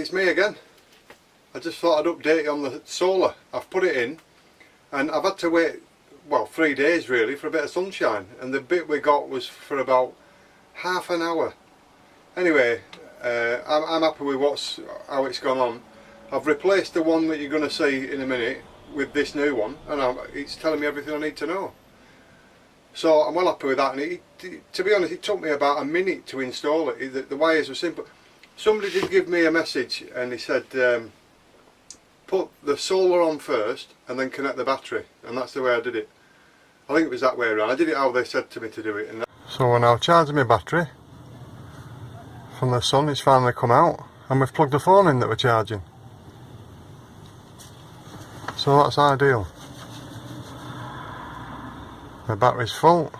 it's me again. I just thought I'd update you on the solar. I've put it in and I've had to wait, well, 3 days really for a bit of sunshine, and the bit we got was for about half an hour. Anyway, I'm happy with how it's gone on. I've replaced the one that you're going to see in a minute with this new one, and it's telling me everything I need to know. So I'm well happy with that, and to be honest, it took me about a minute to install it. The wires were simple. Somebody did give me a message and he said put the solar on first and then connect the battery, and that's the way I did it. I think it was that way around. I did it how they said to me to do it. So we're now charging my battery from the sun. It's finally come out, and we've plugged the phone in that we're charging. So that's ideal. The battery's full.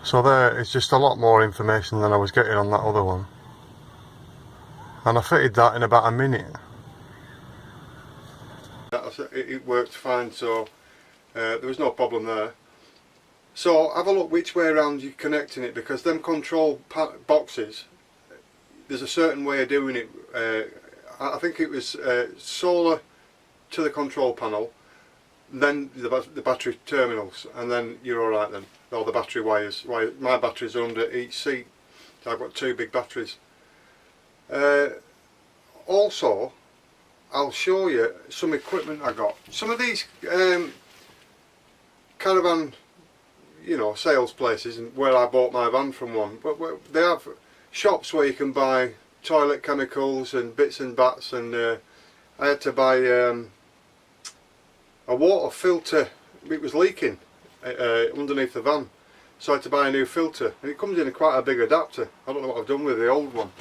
So there is just a lot more information than I was getting on that other one. And I fitted that in about a minute. It worked fine, so there was no problem there. So have a look which way around you're connecting it, because them control boxes, there's a certain way of doing it. I think it was solar to the control panel, then the battery terminals, and then you're alright then. Or the battery wires. My batteries are under each seat, so I've got 2 big batteries. Also, I'll show you some equipment I got. Some of these caravan, you know, sales places, and where I bought my van from one, but they have shops where you can buy toilet chemicals and bits and bats, and I had to buy a water filter. It was leaking underneath the van, so I had to buy a new filter, and it comes in quite a big adapter. I don't know what I've done with the old one.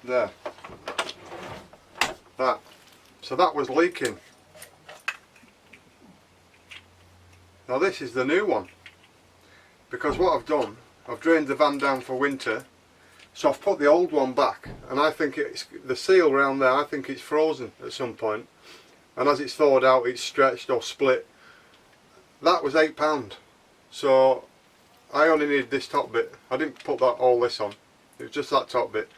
There, that. So that was leaking. Now this is the new one, because what I've done, I've drained the van down for winter, so I've put the old one back, and I think it's the seal around there, I think it's frozen at some point, and as it's thawed out it's stretched or split. That was £8, so I only needed this top bit. I didn't put all this on, it was just that top bit.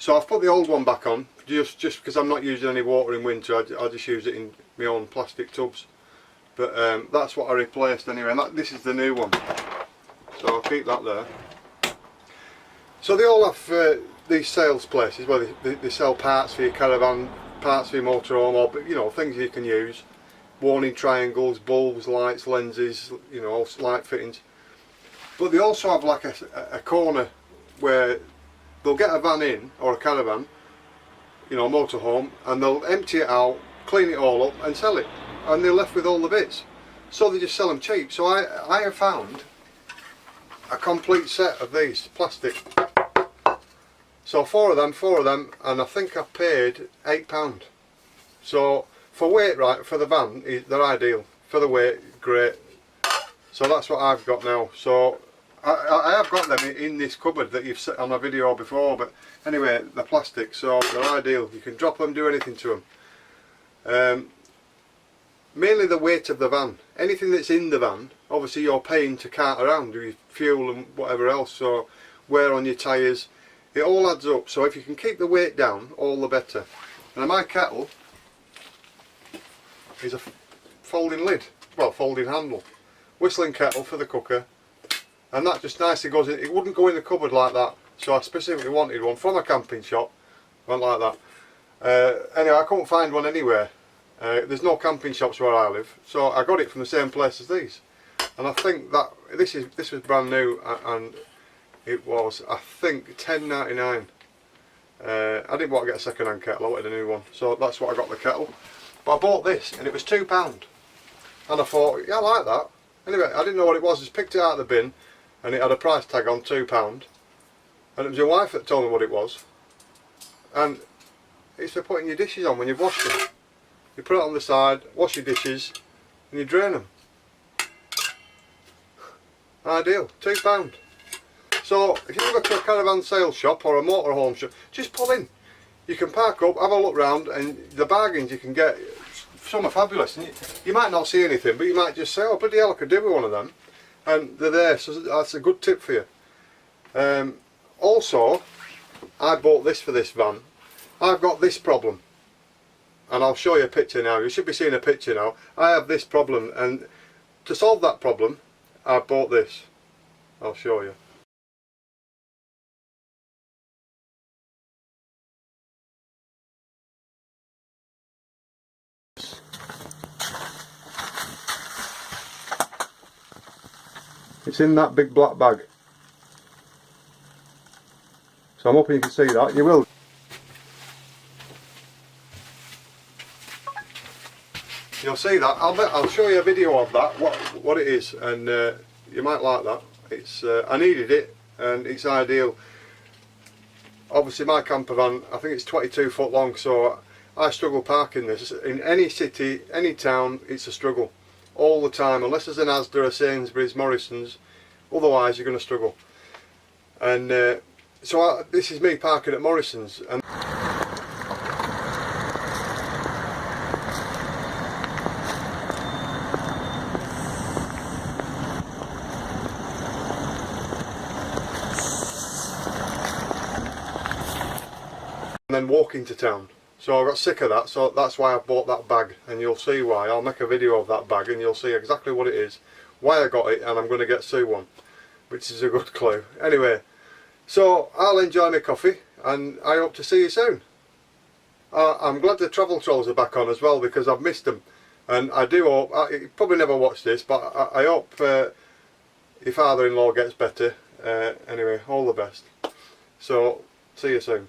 So I've put the old one back on just because I'm not using any water in winter. I just use it in my own plastic tubs. But that's what I replaced anyway, and this is the new one, so I'll keep that there. So they all have these sales places where they sell parts for your caravan, parts for your motorhome, or, you know, things you can use. Warning triangles, bulbs, lights, lenses, you know, all light fittings. But they also have like a corner where they'll get a van in, or a caravan, you know, a motorhome, and they'll empty it out, clean it all up and sell it, and they're left with all the bits. So they just sell them cheap. So I have found a complete set of these, plastic. So four of them, and I think I paid £8. So for weight, right, for the van, they're ideal. For the weight, great. So that's what I've got now. So I have got them in this cupboard that you've set on a video before, but anyway, they're plastic, so they're ideal. You can drop them, do anything to them. Mainly the weight of the van. Anything that's in the van, obviously you're paying to cart around with fuel and whatever else, so wear on your tyres, it all adds up. So if you can keep the weight down, all the better. Now my kettle is a folding lid, well, folding handle, whistling kettle for the cooker, and that just nicely goes in. It wouldn't go in the cupboard like that, so I specifically wanted one from a camping shop, went like that. Anyway, I couldn't find one anywhere. There's no camping shops where I live, so I got it from the same place as these, and I think that this was brand new, and it was, I think, £10.99. I didn't want to get a second-hand kettle, I wanted a new one, so that's what I got, the kettle. But I bought this, and it was £2, and I thought, yeah, I like that. Anyway, I didn't know what it was. I just picked it out of the bin, and it had a price tag on £2, and it was your wife that told me what it was. And it's for putting your dishes on when you've washed them. You put it on the side, wash your dishes, and you drain them. Ideal, £2. So if you go to a caravan sales shop or a motorhome shop, just pull in. You can park up, have a look round, and the bargains you can get, some are fabulous. And you might not see anything, but you might just say, oh bloody hell, I could do with one of them. And they're there, so that's a good tip for you. Also, I bought this for this van. I've got this problem, and I'll show you a picture now. You should be seeing a picture now. I have this problem, and to solve that problem I bought this. I'll show you. It's in that big black bag. So I'm hoping you can see that. You will. You'll see that. I'll show you a video of that, what it is, and you might like that. It's I needed it, and it's ideal. Obviously my camper van, I think it's 22 foot long, so I struggle parking this. In any city, any town, it's a struggle. All the time, unless there's an Asda, a Sainsbury's, Morrison's, otherwise you're going to struggle. And this is me parking at Morrison's. And then walking to town. So I got sick of that, so that's why I bought that bag, and you'll see why. I'll make a video of that bag and you'll see exactly what it is, why I got it, and I'm going to get Sue one, which is a good clue. Anyway, so I'll enjoy my coffee, and I hope to see you soon. I'm glad the travel trolls are back on as well, because I've missed them, and I do hope, you probably never watched this, but I hope your father-in-law gets better. Anyway, all the best. So, see you soon.